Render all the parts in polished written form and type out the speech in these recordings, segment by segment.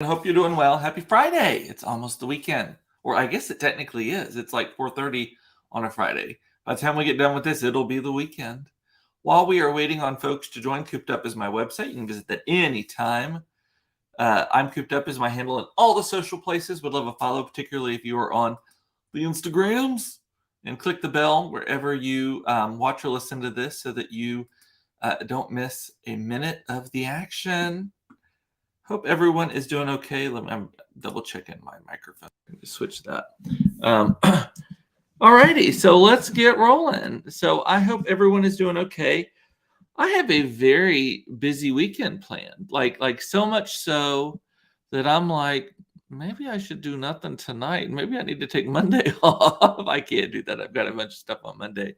I hope you're doing well. Happy Friday. It's almost the weekend. Or I guess it technically is. It's like 4:30 on a Friday. By the time we get done with this, it'll be the weekend. While we are waiting on folks to join, Cooped Up is my website. You can visit that anytime. I'm Cooped Up is my handle in all the social places. Would love a follow, particularly if you are on the Instagrams. And click the bell wherever you watch or listen to this so that you don't miss a minute of the action. Hope everyone is doing okay. I'm double checking my microphone. Just switch that. Alrighty, so let's get rolling. So I hope everyone is doing okay. I have a very busy weekend planned, like so much so that I'm like, maybe I should do nothing tonight. Maybe I need to take Monday off. I can't do that. I've got a bunch of stuff on Monday.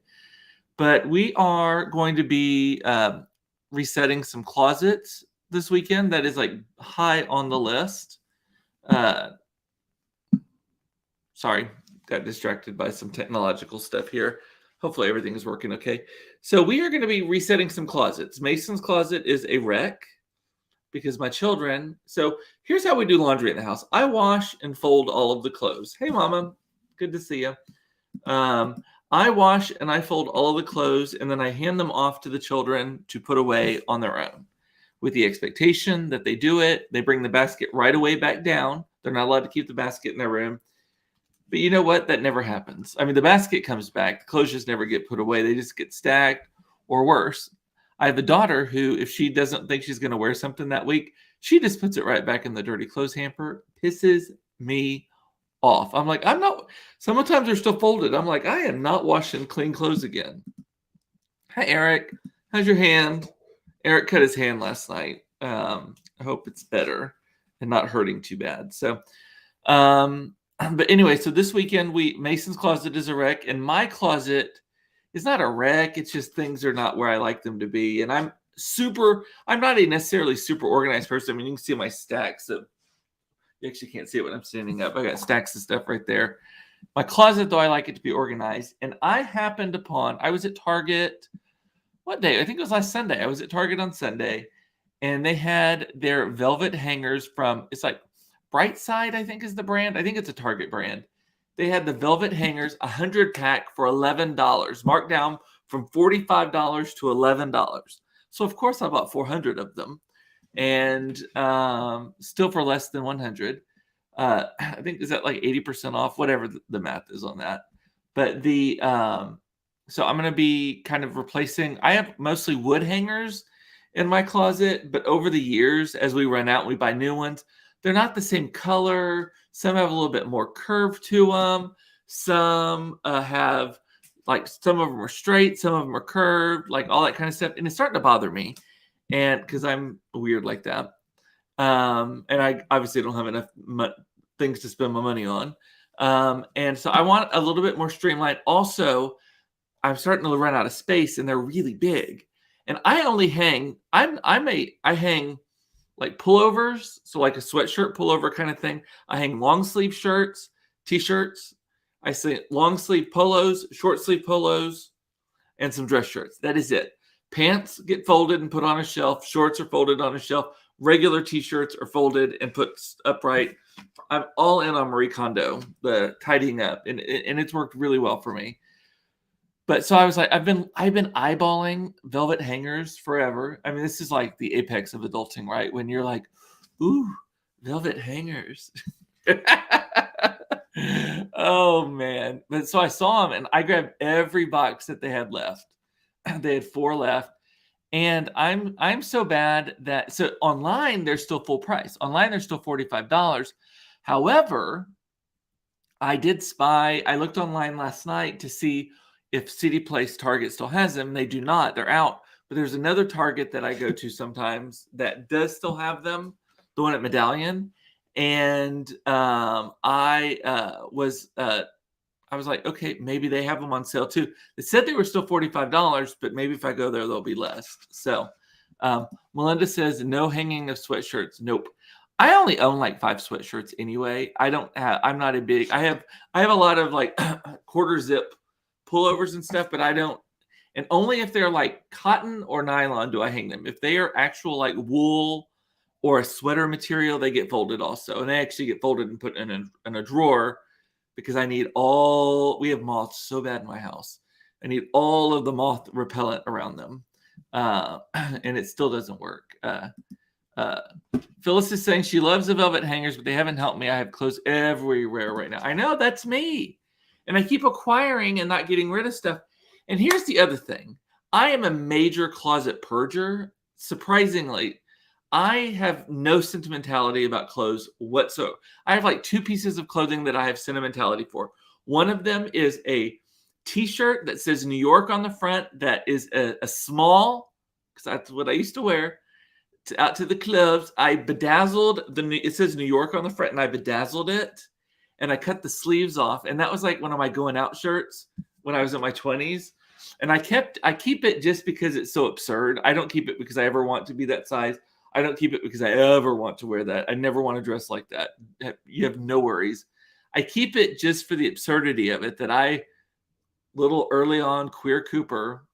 But we are going to be resetting some closets this weekend. That is like high on the list. Sorry, got distracted by some technological stuff here. Hopefully everything is working okay. So we are going to be resetting some closets. Mason's closet is a wreck because my children. So here's how we do laundry in the house. I wash and fold all of the clothes. Hey, Mama, good to see you. I wash and I fold all of the clothes, and then I hand them off to the children to put away on their own, with the expectation that they do it. They bring the basket right away back down. They're not allowed to keep the basket in their room. But you know what? That never happens. I mean, the basket comes back. The clothes just never get put away. They just get stacked, or worse. I have a daughter who, if she doesn't think she's going to wear something that week, she just puts it right back in the dirty clothes hamper. Pisses me off. I'm like, I'm not. Sometimes they're still folded. I'm like, I am not washing clean clothes again. Hi, Eric. How's your hand? Eric cut his hand last night. I hope it's better and not hurting too bad. So, but anyway, so this weekend Mason's closet is a wreck, and my closet is not a wreck. It's just things are not where I like them to be. And I'm not a necessarily super organized person. I mean, you can see my stacks of. You actually can't see it when I'm standing up. I got stacks of stuff right there. My closet, though, I like it to be organized. And I was at Target. What day? I think it was last Sunday. I was at Target on Sunday, and they had their velvet hangers it's like Brightside, I think is the brand. I think it's a Target brand. They had the velvet hangers, 100 pack for $11, marked down from $45 to $11. So, of course, I bought 400 of them, and still for less than 100. I think, is that like 80% off? Whatever the math is on that. But so I'm going to be kind of replacing. I have mostly wood hangers in my closet, but over the years, as we run out and we buy new ones, they're not the same color. Some have a little bit more curve to them. Some have, like, some of them are straight, some of them are curved, like all that kind of stuff. And it's starting to bother me, and because I'm weird like that. And I obviously don't have enough things to spend my money on. And so I want a little bit more streamlined. Also, I'm starting to run out of space, and they're really big. And I only hang. I hang like pullovers, so like a sweatshirt pullover kind of thing. I hang long sleeve shirts, t-shirts. I say long sleeve polos, short sleeve polos, and some dress shirts. That is it. Pants get folded and put on a shelf. Shorts are folded on a shelf. Regular t-shirts are folded and put upright. I'm all in on Marie Kondo, the tidying up, and it's worked really well for me. But so I was like, I've been eyeballing velvet hangers forever. I mean, this is like the apex of adulting, right? When you're like, ooh, velvet hangers. Oh man. But so I saw them, and I grabbed every box that they had left. They had 4 left. And I'm so bad that, so online they're still full price. Online they're still $45. However, I looked online last night to see if City Place Target still has them. They do not. They're out. But there's another Target that I go to sometimes that does still have them, the one at Medallion. And I was like, okay, maybe they have them on sale too. It said they were still $45, but maybe if I go there, they'll be less. So Melinda says, no hanging of sweatshirts. Nope. I only own like 5 sweatshirts anyway. I'm not a big, I have a lot of like quarter zip pullovers and stuff, but I don't, and only if they're like cotton or nylon do I hang them. If they are actual like wool or a sweater material, they get folded also. And they actually get folded and put in a drawer because I need we have moths so bad in my house. I need all of the moth repellent around them. And it still doesn't work. Phyllis is saying she loves the velvet hangers, but they haven't helped me. I have clothes everywhere right now. I know, that's me. And I keep acquiring and not getting rid of stuff. And here's the other thing. I am a major closet purger. Surprisingly, I have no sentimentality about clothes whatsoever. I have like 2 pieces of clothing that I have sentimentality for. One of them is a t-shirt that says New York on the front that is a small, because that's what I used to wear, out to the clubs. I bedazzled it says New York on the front, and I bedazzled it, and I cut the sleeves off, and that was like one of my going out shirts when I was in my 20s. And I keep it just because it's so absurd. I don't keep it because I ever want to be that size. I don't keep it because I ever want to wear that. I never want to dress like that. You have no worries. I keep it just for the absurdity of it, that I, little early on queer Cooper,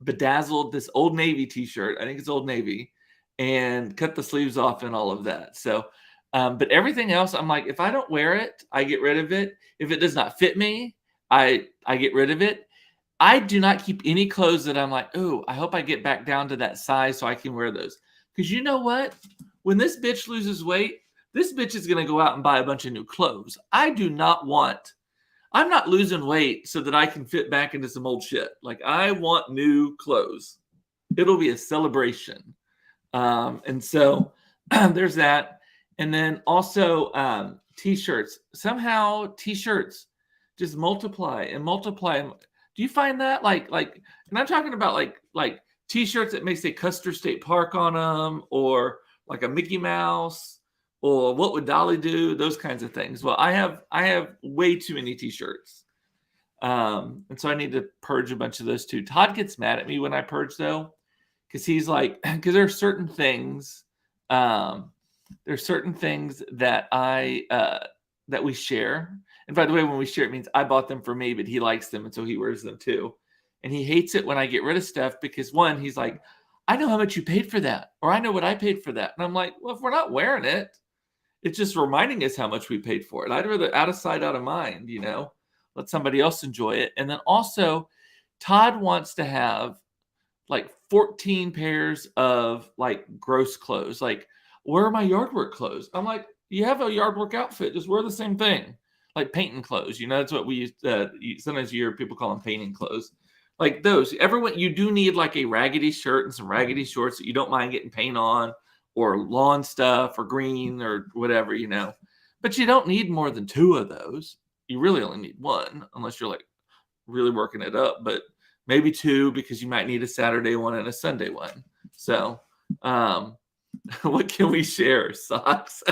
bedazzled this Old Navy t-shirt. I think it's Old Navy, and cut the sleeves off and all of that. So, but everything else, I'm like, if I don't wear it, I get rid of it. If it does not fit me, I get rid of it. I do not keep any clothes that I'm like, oh, I hope I get back down to that size so I can wear those. Because you know what? When this bitch loses weight, this bitch is going to go out and buy a bunch of new clothes. I'm not losing weight so that I can fit back into some old shit. Like, I want new clothes. It'll be a celebration. And so there's that. And then also t-shirts. Somehow t-shirts just multiply and multiply. Do you find that and I'm talking about like t-shirts that may say Custer State Park on them, or like a Mickey Mouse, or what would Dolly do? Those kinds of things. Well, I have way too many t-shirts. And so I need to purge a bunch of those too. Todd gets mad at me when I purge though, because he's like, because there are certain things, that that we share. And by the way, when we share, it means I bought them for me, but he likes them, and so he wears them too. And he hates it when I get rid of stuff because, one, he's like, I know how much you paid for that, or I know what I paid for that. And I'm like, well, if we're not wearing it, it's just reminding us how much we paid for it. I'd rather out of sight, out of mind, let somebody else enjoy it. And then also, Todd wants to have like 14 pairs of like gross clothes. Like, where are my yard work clothes? I'm like, you have a yard work outfit, just wear the same thing. Like painting clothes, that's what we used to, sometimes you hear people call them painting clothes. Like those, everyone, you do need like a raggedy shirt and some raggedy shorts that you don't mind getting paint on, or lawn stuff, or green, or whatever, but you don't need more than 2 of those. You really only need 1, unless you're like really working it up, but maybe 2, because you might need a Saturday one and a Sunday one. So, what can we share? Socks.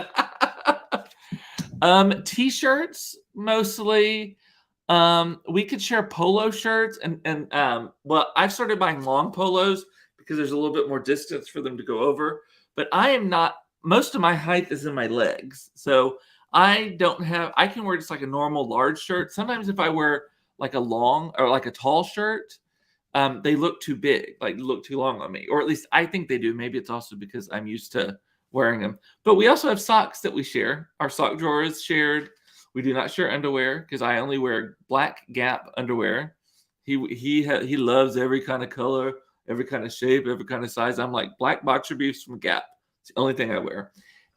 T-shirts mostly. We could share polo shirts, and well, I've started buying long polos because there's a little bit more distance for them to go over. But I am not. Most of my height is in my legs, so I can wear just like a normal large shirt. Sometimes if I wear like a long or like a tall shirt, they look too big, like look too long on me, or at least I think they do. Maybe it's also because I'm used to wearing them. But we also have socks that we share. Our sock drawer is shared. We do not share underwear because I only wear black Gap underwear. He loves every kind of color, every kind of shape, every kind of size. I'm like, black boxer briefs from Gap. It's the only thing I wear.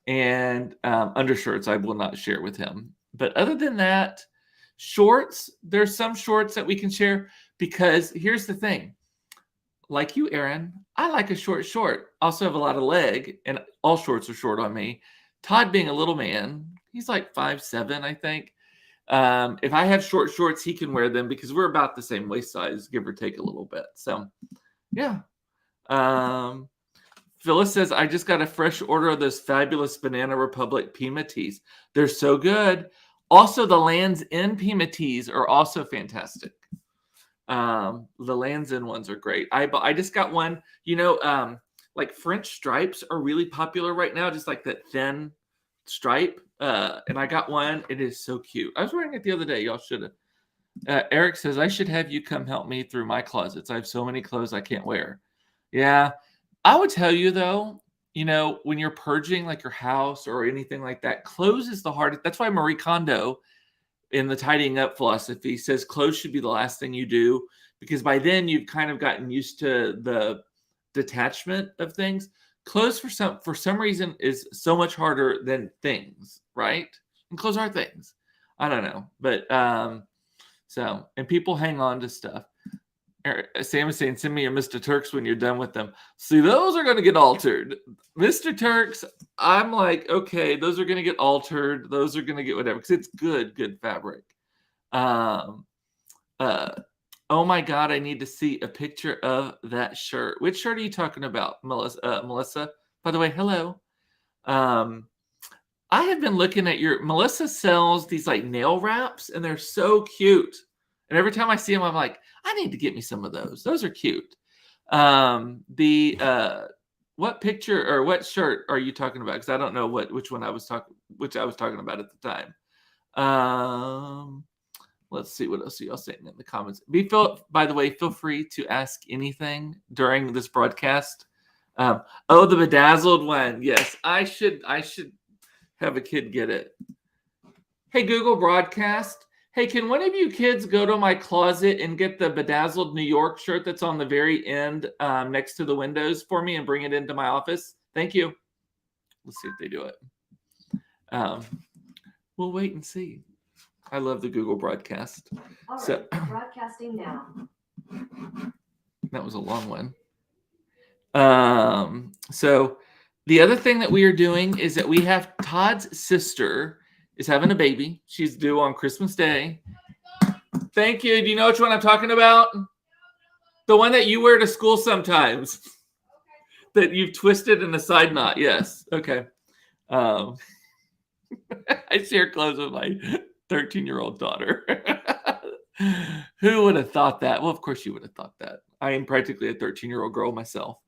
And undershirts I will not share with him. But other than that, shorts, there's some shorts that we can share, because here's the thing. Like you, Aaron, I like a short. Also have a lot of leg, and all shorts are short on me. Todd, being a little man, he's like 5'7", I think. If I have short shorts, he can wear them because we're about the same waist size, give or take a little bit. So, yeah. Phyllis says, I just got a fresh order of those fabulous Banana Republic Pima tees. They're so good. Also, the Lands' End Pima tees are also fantastic. The Lands' End ones are great. I just got one, like French stripes are really popular right now, just like that thin stripe. And I got one. It is so cute. I was wearing it the other day. Y'all should have. Eric says, I should have you come help me through my closets. I have so many clothes I can't wear. Yeah. I would tell you, though, when you're purging like your house or anything like that, clothes is the hardest. That's why Marie Kondo in the tidying up philosophy says clothes should be the last thing you do, because by then you've kind of gotten used to the detachment of things. Clothes for some reason is so much harder than things, right? And clothes are things. I don't know, but and people hang on to stuff. Sam is saying, send me your Mr. Turks when you're done with them. See, those are going to get altered. Mr. Turks, I'm like, okay, those are going to get altered. Those are going to get whatever, because it's good fabric. Oh my God, I need to see a picture of that shirt. Which shirt are you talking about, Melissa? By the way, hello. I have been looking at Melissa sells these like nail wraps, and they're so cute. And every time I see them, I'm like, I need to get me some of those. Those are cute. What picture or what shirt are you talking about? Because I don't know which I was talking about at the time. Let's see what else are y'all saying in the comments. By the way, feel free to ask anything during this broadcast. The bedazzled one. Yes, I should have a kid get it. Hey, Google Broadcast. Hey, can one of you kids go to my closet and get the bedazzled New York shirt that's on the very end next to the windows for me and bring it into my office? Thank you. Let's see if they do it. We'll wait and see. I love the Google Broadcast. All right, broadcasting now. That was a long one. So the other thing that we are doing is that we have Todd's sister is having a baby. She's due on Christmas Day. Thank you. Do you know which one I'm talking about? The one that you wear to school sometimes. Okay. That you've twisted in a side knot. Yes. Okay. I share clothes with my 13-year-old daughter. Who would have thought that? Well, of course you would have thought that. I am practically a 13-year-old girl myself.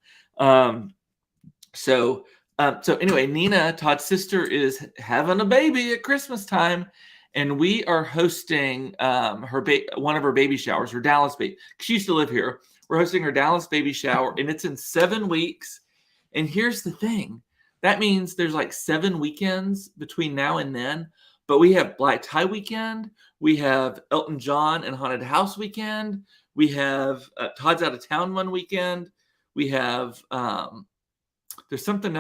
So anyway, Nina, Todd's sister, is having a baby at Christmas time, and we are hosting one of her baby showers, her Dallas baby. She used to live here. We're hosting her Dallas baby shower, and it's in 7 weeks. And here's the thing. That means there's like 7 weekends between now and then. But we have Black Tie weekend. We have Elton John and Haunted House weekend. We have Todd's out of town one weekend. We have there's something.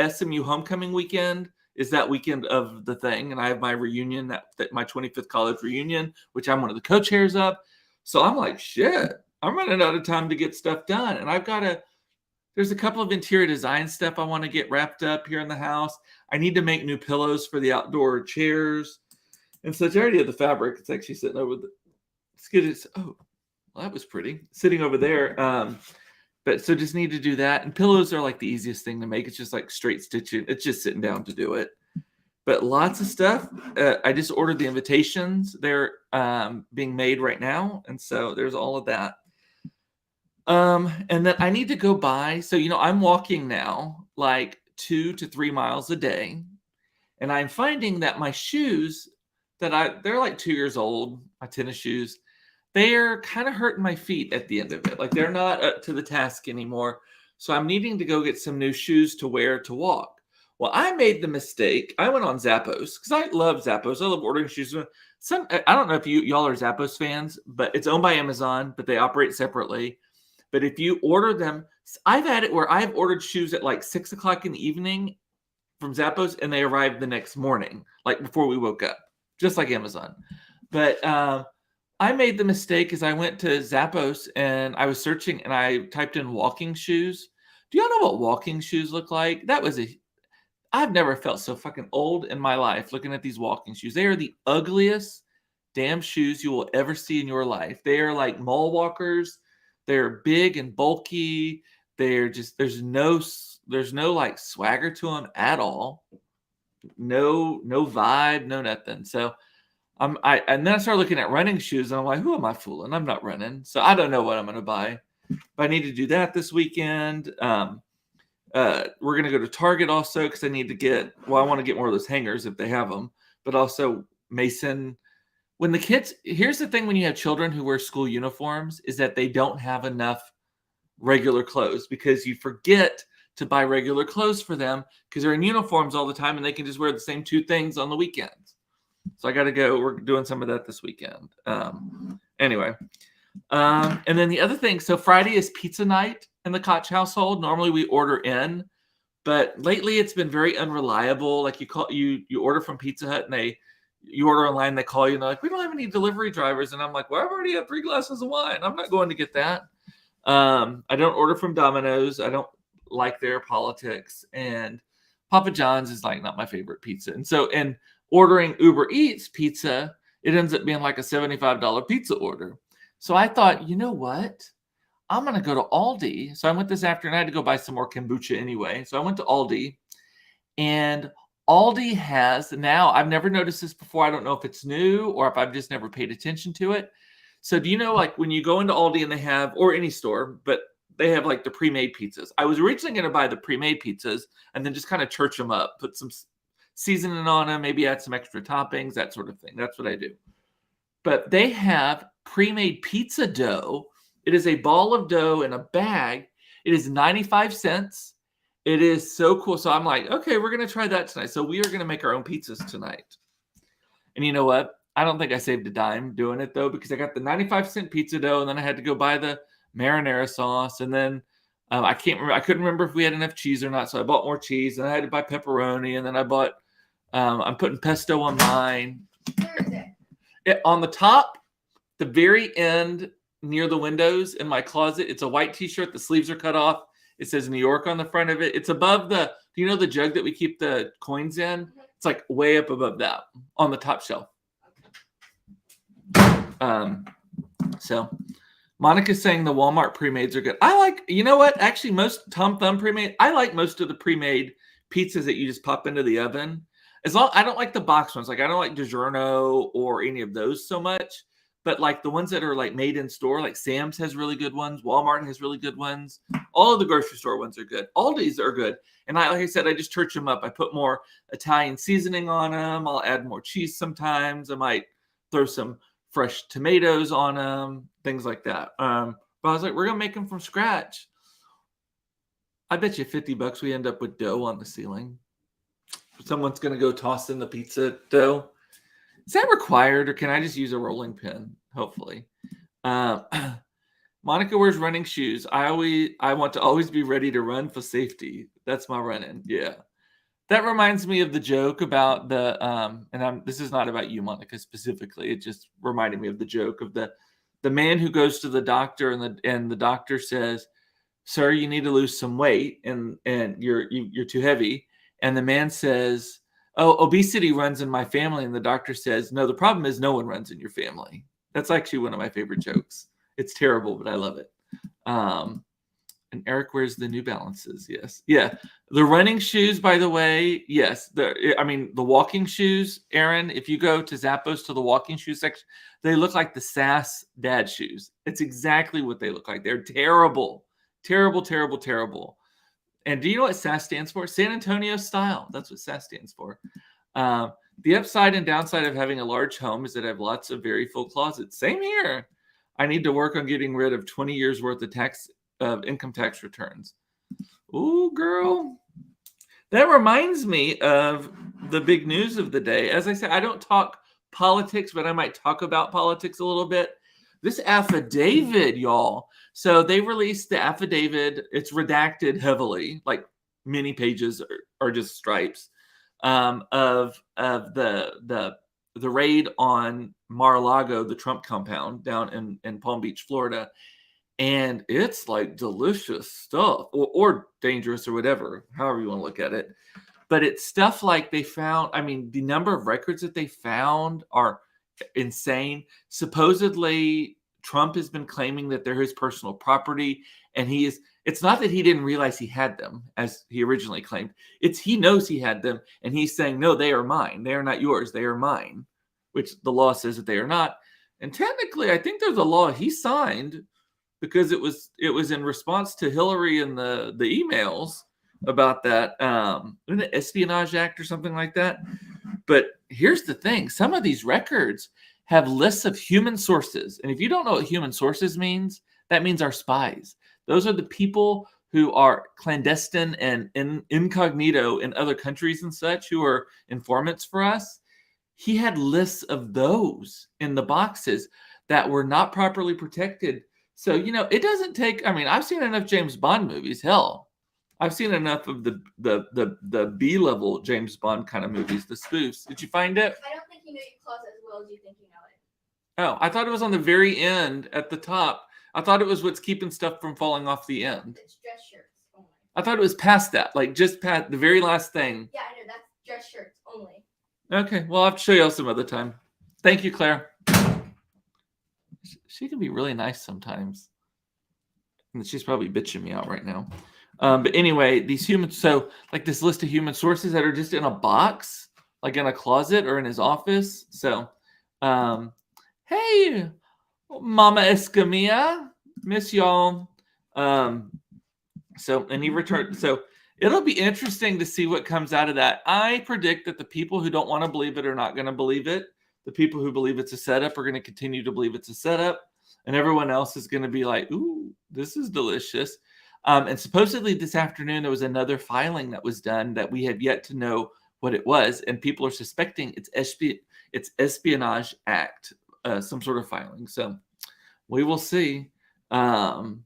SMU homecoming weekend is that weekend of the thing, and I have my reunion, that my 25th college reunion, which I'm one of the co-chairs of. So I'm like, shit, I'm running out of time to get stuff done, and there's a couple of interior design stuff I want to get wrapped up here in the house. I need to make new pillows for the outdoor chairs. And so it's already have the fabric. It's actually sitting over well, that was pretty. Sitting over there. But so just need to do that. And pillows are like the easiest thing to make. It's just like straight stitching. It's just sitting down to do it. But lots of stuff. I just ordered the invitations. They're being made right now. And so there's all of that. And then I need to go buy. So, I'm walking now like 2 to 3 miles a day. And I'm finding that my shoes they're like 2 years old, my tennis shoes, they're kind of hurting my feet at the end of it. Like they're not up to the task anymore. So I'm needing to go get some new shoes to wear to walk. Well, I made the mistake. I went on Zappos because I love Zappos. I love ordering shoes. I don't know if y'all are Zappos fans, but it's owned by Amazon, but they operate separately. But if you order them, I've had it where I've ordered shoes at like 6 o'clock in the evening from Zappos, and they arrived the next morning, like before we woke up, just like Amazon. But I made the mistake as I went to Zappos and I was searching and I typed in walking shoes. Do y'all know what walking shoes look like? I've never felt so fucking old in my life looking at these walking shoes. They are the ugliest damn shoes you will ever see in your life. They are like mall walkers. They're big and bulky. They're just, there's no like swagger to them at all. No vibe, no nothing. So and then I started looking at running shoes and I'm like, who am I fooling? I'm not running. So I don't know what I'm going to buy. But I need to do that this weekend. We're going to go to Target also because I want to get more of those hangers if they have them. But also Mason, here's the thing when you have children who wear school uniforms is that they don't have enough regular clothes because you forget to buy regular clothes for them because they're in uniforms all the time and they can just wear the same 2 things on the weekends. So I got to go. We're doing some of that this weekend. Anyway. And then the other thing, so Friday is pizza night in the Koch household. Normally we order in, but lately it's been very unreliable. Like you order from Pizza Hut and you order online, they call you and they're like, we don't have any delivery drivers. And I'm like, well, I've already had 3 glasses of wine. I'm not going to get that. I don't order from Domino's. I don't like their politics. And Papa John's is like not my favorite pizza. And ordering Uber Eats pizza, it ends up being like a $75 pizza order. So I thought, you know what? I'm going to go to Aldi. So I went this afternoon. I had to go buy some more kombucha anyway. So I went to Aldi. And Aldi has now, I've never noticed this before. I don't know if it's new or if I've just never paid attention to it. So do you know, like when you go into Aldi and they have, or any store, but they have like the pre-made pizzas. I was originally going to buy the pre-made pizzas and then just kind of church them up, put some seasoning on them, maybe add some extra toppings, that sort of thing. That's what I do. But they have pre-made pizza dough. It is a ball of dough in a bag. It is 95 cents. It is so cool. So I'm like, okay, we're going to try that tonight. So we are going to make our own pizzas tonight. And you know what? I don't think I saved a dime doing it though, because I got the 95-cent pizza dough and then I had to go buy the marinara sauce. And then I couldn't remember if we had enough cheese or not. So I bought more cheese and I had to buy pepperoni. And then I bought, I'm putting pesto on mine. On the top, the very end near the windows in my closet, it's a white t-shirt. The sleeves are cut off. It says New York on the front of it. It's above do you know the jug that we keep the coins in? It's like way up above that on the top shelf. So Monica's saying the Walmart pre-mades are good. I like, you know what? Actually, most Tom Thumb pre-made, I like most of the pre-made pizzas that you just pop into the oven. I don't like the box ones. Like I don't like DiGiorno or any of those so much, but like the ones that are like made in store, like Sam's has really good ones. Walmart has really good ones. All of the grocery store ones are good. Aldi's are good. And like I said, I just church them up. I put more Italian seasoning on them. I'll add more cheese sometimes. I might throw some fresh tomatoes on them, things like that. But I was like, we're going to make them from scratch. I bet you $50 we end up with dough on the ceiling. Someone's going to go toss in the pizza dough. Is that required, or can I just use a rolling pin? Hopefully. Monica wears running shoes. I want to always be ready to run for safety. That's my run-in. Yeah. That reminds me of the joke about this is not about you, Monica, specifically. It just reminded me of the joke of the man who goes to the doctor and the doctor says, "Sir, you need to lose some weight and you're too heavy." And the man says, "Oh, obesity runs in my family." And the doctor says, "No, the problem is no one runs in your family." That's actually one of my favorite jokes. It's terrible, but I love it. And Eric wears the New Balances. Yes. Yeah. The running shoes, by the way. Yes. The walking shoes, Aaron, if you go to Zappos to the walking shoe section, they look like the SAS dad shoes. It's exactly what they look like. They're terrible. Terrible, terrible, terrible. And do you know what SAS stands for? San Antonio style. That's what SAS stands for. The upside and downside of having a large home is that I have lots of very full closets. Same here. I need to work on getting rid of 20 years worth of income tax returns. Ooh, girl. That reminds me of the big news of the day. As I said, I don't talk politics, but I might talk about politics a little bit. This affidavit, y'all. So they released the affidavit. It's redacted heavily, like many pages are just stripes of the raid on Mar-a-Lago, the Trump compound down in Palm Beach, Florida. And it's like delicious stuff or dangerous or whatever, however you want to look at it. But it's stuff like they found, the number of records that they found are insane. Supposedly, Trump has been claiming that they're his personal property. And it's not that he didn't realize he had them, as he originally claimed. He knows he had them. And he's saying, no, they are mine. They are not yours. They are mine, which the law says that they are not. And technically, I think there's a law he signed because it was in response to Hillary and the emails about that, the Espionage Act or something like that. But here's the thing. Some of these records have lists of human sources. And if you don't know what human sources means, that means our spies. Those are the people who are clandestine and incognito in other countries and such, who are informants for us. He had lists of those in the boxes that were not properly protected. So, it doesn't take, I've seen enough James Bond movies. Hell, I've seen enough of the B-level James Bond kind of movies, the spoofs. Did you find it? I don't think you know your closet as well as you think you know it. Oh, I thought it was on the very end at the top. I thought it was what's keeping stuff from falling off the end. It's dress shirts only. I thought it was past that, like just past the very last thing. Yeah, I know. That's dress shirts only. Okay, well, I'll have to show y'all some other time. Thank you, Claire. She can be really nice sometimes. And she's probably bitching me out right now. But anyway, these humans, so like this list of human sources that are just in a box, like in a closet or in his office. So, hey, Mama Escamilla, miss y'all. And he returned. So it'll be interesting to see what comes out of that. I predict that the people who don't want to believe it are not going to believe it. The people who believe it's a setup are going to continue to believe it's a setup. And everyone else is going to be like, ooh, this is delicious. And supposedly this afternoon, there was another filing that was done that we have yet to know what it was. And people are suspecting it's Espionage Act, some sort of filing. So we will see. Where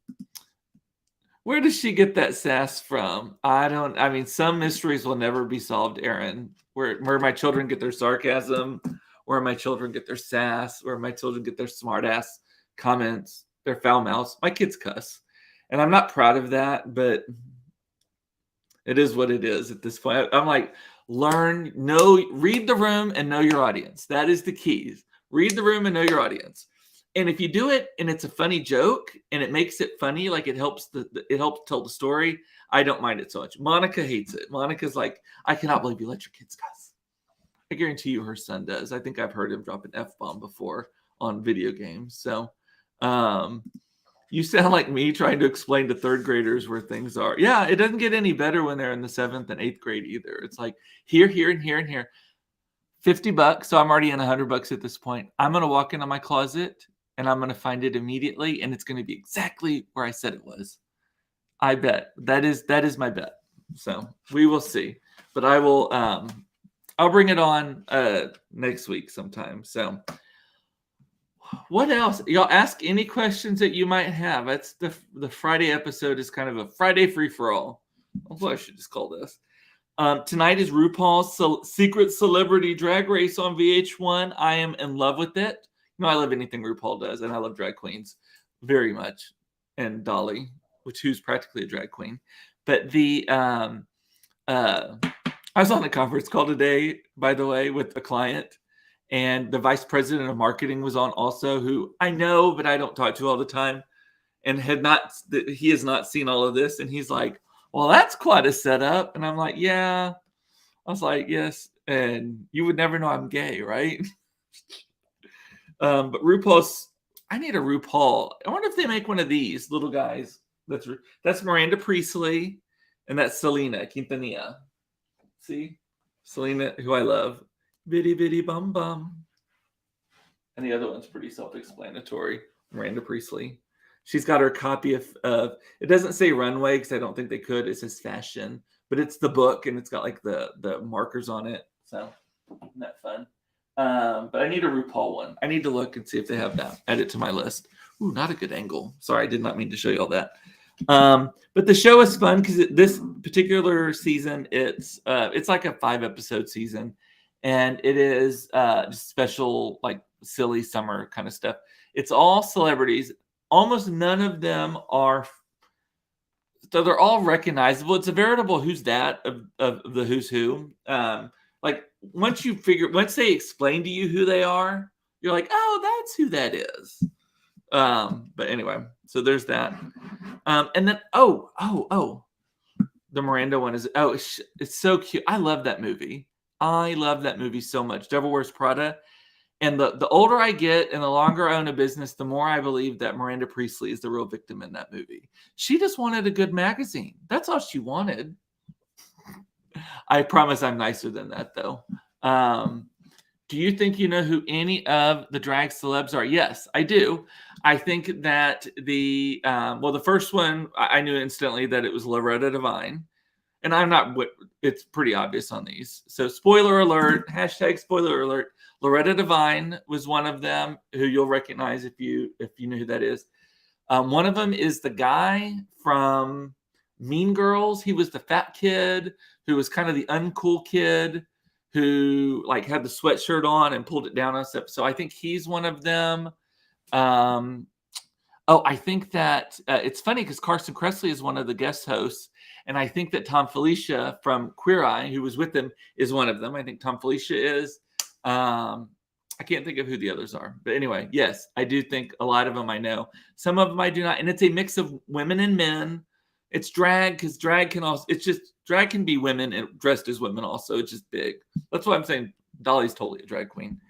does she get that sass from? Some mysteries will never be solved, Aaron. Where my children get their sarcasm, where my children get their sass, where my children get their smart ass comments, their foul mouths. My kids cuss. And I'm not proud of that, but it is what it is at this point. I'm like, read the room and know your audience. That is the keys. Read the room and know your audience. And if you do it and it's a funny joke and it makes it funny, like it helps tell the story, I don't mind it so much. Monica hates it. Monica's like, I cannot believe you let your kids cuss. I guarantee you her son does. I think I've heard him drop an F-bomb before on video games. So you sound like me trying to explain to third graders where things are. Yeah, it doesn't get any better when they're in the 7th and 8th grade either. It's like here, here, and here, and here. $50. So I'm already in $100 at this point. I'm going to walk into my closet and I'm going to find it immediately. And it's going to be exactly where I said it was. I bet that is my bet. So we will see, but I will, I'll bring it on next week sometime. So what else? Y'all ask any questions that you might have. That's the Friday episode is kind of a Friday free-for-all. That's what I should just call this. Tonight is RuPaul's Secret Celebrity Drag Race on VH1. I am in love with it. I love anything RuPaul does, and I love drag queens very much. And Dolly, who's practically a drag queen. But I was on a conference call today, by the way, with a client. And the vice president of marketing was on also, who I know, but I don't talk to all the time, and he has not seen all of this. And he's like, well, that's quite a setup. And I'm like, yeah. I was like, yes. And you would never know I'm gay, right? But I need a RuPaul. I wonder if they make one of these little guys. That's Miranda Priestley, and that's Selena Quintanilla. See? Selena, who I love. Bitty bitty bum bum. And the other one's pretty self-explanatory. Miranda Priestley. She's got her copy of it doesn't say runway because I don't think they could. It says fashion, but it's the book and it's got like the markers on it. So isn't that fun? But I need a RuPaul one. I need to look and see if they have that. Add it to my list. Ooh, not a good angle. Sorry, I did not mean to show you all that. But the show is fun because this particular season, it's like a 5-episode season. And it is just special, like silly summer kind of stuff. It's all celebrities. Almost none of them are. So they're all recognizable. It's a veritable who's that of the who's who. Like once they explain to you who they are, you're like, oh, that's who that is. But anyway, so there's that. And then the Miranda one is it's so cute. I love that movie. I love that movie so much. Devil Wears Prada. And the older I get and the longer I own a business, the more I believe that Miranda Priestley is the real victim in that movie. She just wanted a good magazine. That's all she wanted. I promise I'm nicer than that, though. Do you think you know who any of the drag celebs are? Yes, I do. I think that the first one, I knew instantly that it was Loretta Devine. And I'm not, it's pretty obvious on these. So spoiler alert, hashtag spoiler alert. Loretta Devine was one of them who you'll recognize if you know who that is. One of them is the guy from Mean Girls. He was the fat kid who was kind of the uncool kid who like had the sweatshirt on and pulled it down on stuff. So I think he's one of them. I think that it's funny because Carson Kressley is one of the guest hosts, and I think that Tom Felicia from Queer Eye, who was with them, is one of them. I think Tom Felicia is. I can't think of who the others are, but anyway, yes, I do think a lot of them I know. Some of them I do not, and it's a mix of women and men. It's drag because drag can also. It's just drag can be women and dressed as women also. It's just big. That's why I'm saying Dolly's totally a drag queen.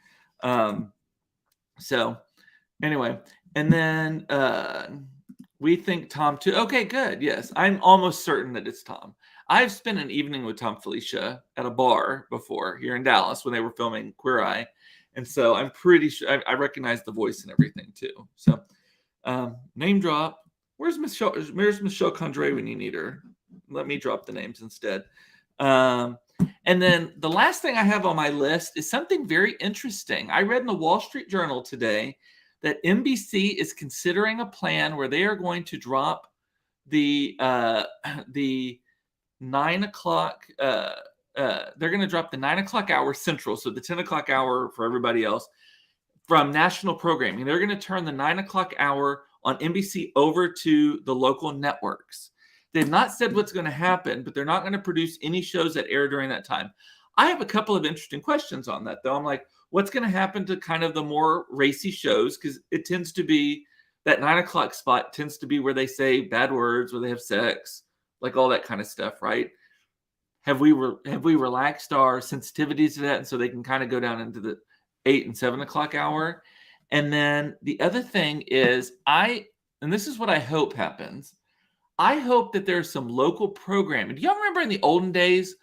So anyway. And then we think Tom too. Okay, good. Yes, I'm almost certain that it's Tom. I've spent an evening with Tom Felicia at a bar before here in Dallas when they were filming Queer Eye. And so I'm pretty sure I recognize the voice and everything too. So name drop. Where's Michelle Condrey when you need her? Let me drop the names instead. And then the last thing I have on my list is something very interesting. I read in the Wall Street Journal today that NBC is considering a plan where they are going to drop the 9 o'clock. They're going to drop the 9 o'clock hour Central, so the 10 o'clock hour for everybody else, from national programming. They're going to turn the 9 o'clock hour on NBC over to the local networks. They've not said what's going to happen, but they're not going to produce any shows that air during that time. I have a couple of interesting questions on that, though. I'm like, what's going to happen to kind of the more racy shows? Because it tends to be that 9 o'clock spot tends to be where they say bad words, where they have sex, like all that kind of stuff, right? Have we relaxed our sensitivities to that, and so they can kind of go down into the 8 and 7 o'clock hour? And then the other thing is, and this is what I hope happens. I hope that there's some local programming. Do y'all remember in the olden days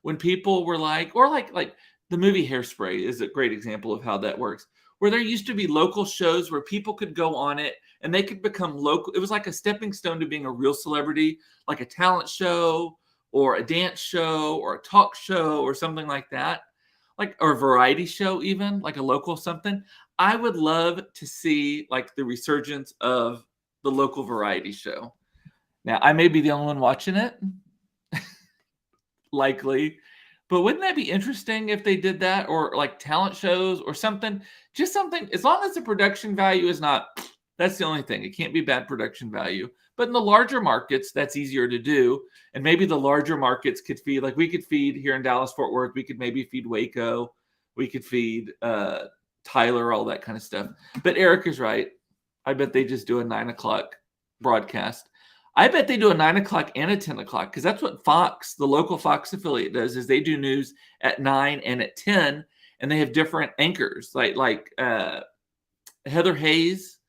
when people were like the movie Hairspray is a great example of how that works, where there used to be local shows where people could go on it and they could become local. It was like a stepping stone to being a real celebrity, like a talent show or a dance show or a talk show or something like that, or a variety show, even like a local something. I would love to see like the resurgence of the local variety show. Now, I may be the only one watching it, likely, but wouldn't that be interesting if they did that, or like talent shows or something? Just something, as long as the production value is not, that's the only thing. It can't be bad production value. But in the larger markets, that's easier to do. And maybe the larger markets could feed, like we could feed here in Dallas, Fort Worth, we could maybe feed Waco, we could feed Tyler, all that kind of stuff. But Eric is right. I bet they just do a 9 o'clock broadcast. I bet they do a 9 o'clock and a 10 o'clock, because that's what Fox, the local Fox affiliate, does, is they do news at 9 and at 10, and they have different anchors. Like Heather Hayes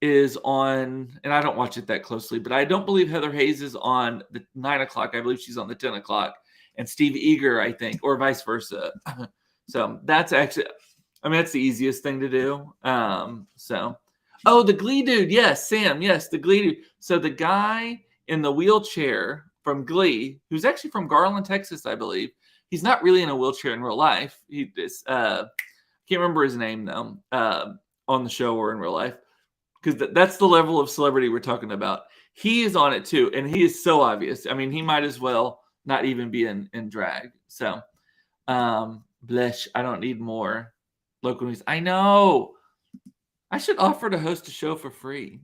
is on, and I don't watch it that closely, but I don't believe Heather Hayes is on the 9 o'clock. I believe she's on the 10 o'clock, and Steve Eager, I think, or vice versa. So that's actually, that's the easiest thing to do. Oh, the Glee dude. Yes, Sam. Yes, the Glee dude. So the guy in the wheelchair from Glee, who's actually from Garland, Texas, I believe. He's not really in a wheelchair in real life. He is, can't remember his name, though, on the show or in real life, because that's the level of celebrity we're talking about. He is on it, too, and he is so obvious. He might as well not even be in drag. So, blesh, I don't need more local news. I know. I should offer to host a show for free.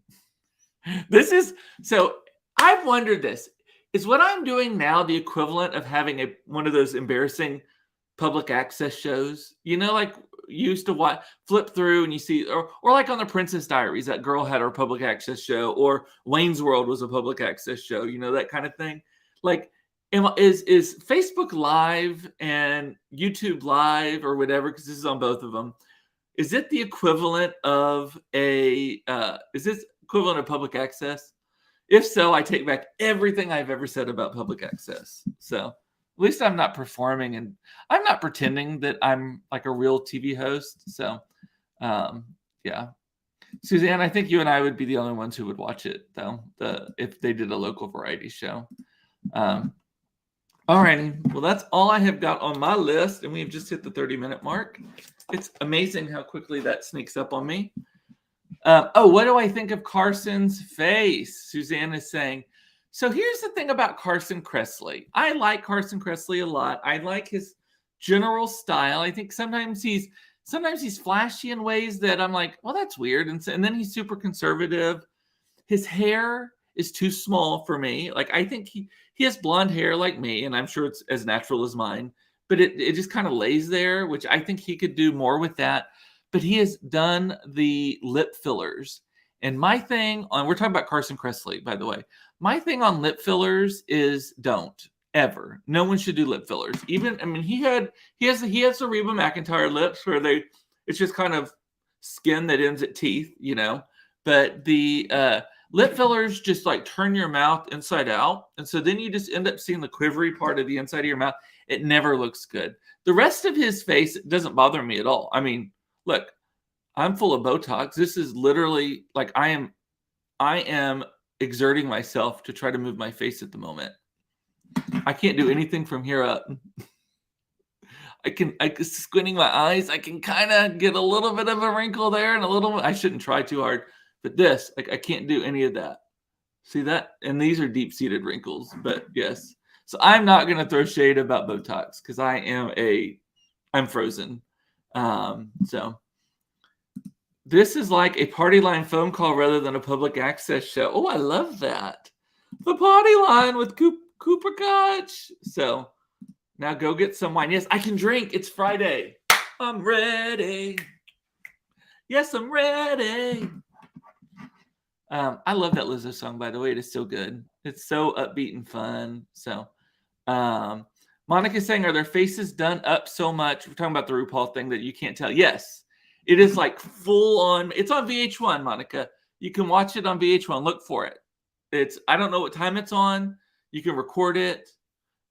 So I've wondered this. Is what I'm doing now the equivalent of having one of those embarrassing public access shows? Like you used to flip through and you see, or like on the Princess Diaries, that girl had her public access show, or Wayne's World was a public access show, that kind of thing. Like, is Facebook Live and YouTube Live or whatever, because this is on both of them, is it the equivalent of public access? If so, I take back everything I've ever said about public access. So least I'm not performing, and I'm not pretending that I'm like a real TV host. So, yeah. Suzanne, I think you and I would be the only ones who would watch it, though, if they did a local variety show. All righty. Well, that's all I have got on my list, and we have just hit the 30-minute mark. It's amazing how quickly that sneaks up on me. What do I think of Carson's face? Suzanne is saying. So here's the thing about Carson Kressley. I like Carson Kressley a lot. I like his general style. I think sometimes he's flashy in ways that I'm like, well, that's weird. And then he's super conservative. His hair is too small for me. Like, I think he has blonde hair like me, and I'm sure it's as natural as mine, but it just kind of lays there, which I think he could do more with that. But he has done the lip fillers. And my thing we're talking about Carson Kressley, by the way. My thing on lip fillers is don't ever. No one should do lip fillers. He has the Reba McEntire lips where it's just kind of skin that ends at teeth, But the lip fillers just like turn your mouth inside out. And so then you just end up seeing the quivery part of the inside of your mouth. It never looks good. The rest of his face doesn't bother me at all. I mean, look, I'm full of Botox. This is literally like I am exerting myself to try to move my face at the moment. I can't do anything from here up. I squinting my eyes, I can kind of get a little bit of a wrinkle there and I shouldn't try too hard, but this, I can't do any of that. See that? And these are deep-seated wrinkles, but yes. So I'm not going to throw shade about Botox because I'm frozen. So this is like a party line phone call rather than a public access show. Oh, I love that. The party line with Cooper Koch. So now go get some wine. Yes, I can drink. It's Friday. I'm ready. Yes, I'm ready. I love that Lizzo song, by the way. It is so good. It's so upbeat and fun. So Monica's saying, are their faces done up so much? We're talking about the RuPaul thing that you can't tell. Yes. It is like full on. It's on VH1, Monica. You can watch it on VH1. Look for it. I don't know what time it's on. You can record it.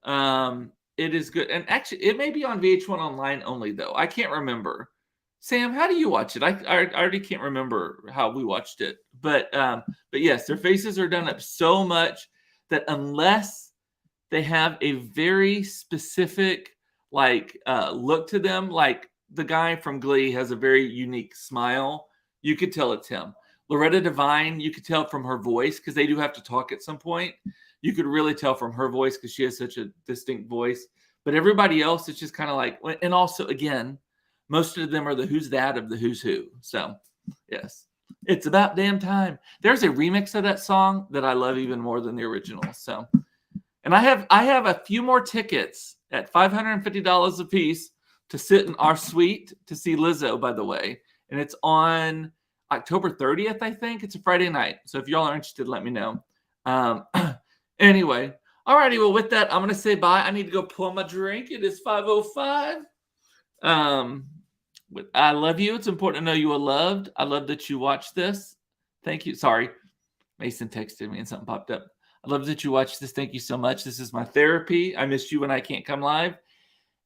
It is good. And actually, it may be on VH1 online only, though. I can't remember. Sam, how do you watch it? I already can't remember how we watched it. But yes, their faces are done up so much that unless they have a very specific look to them, like the guy from Glee has a very unique smile, you could tell it's him. Loretta Devine, you could tell from her voice because they do have to talk at some point. You could really tell from her voice because she has such a distinct voice. But everybody else, it's just kind of like, and also, again, most of them are the who's that of the who's who. So, yes, it's about damn time. There's a remix of that song that I love even more than the original. So, and I have a few more tickets at $550 a piece to sit in our suite to see Lizzo, by the way. And it's on October 30th, I think. It's a Friday night. So if y'all are interested, let me know. Anyway, all righty. Well, with that, I'm going to say bye. I need to go pour my drink. It is 5:05. I love you. It's important to know you are loved. I love that you watched this. Thank you. Sorry. Mason texted me and something popped up. I love that you watched this. Thank you so much. This is my therapy. I missed you when I can't come live.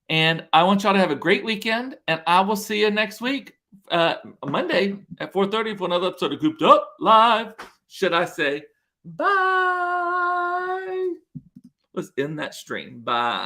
And I want y'all to have a great weekend. And I will see you next week, Monday at 4:30 for another episode of Cooped Up Live. Should I say bye? Let's end that stream. Bye.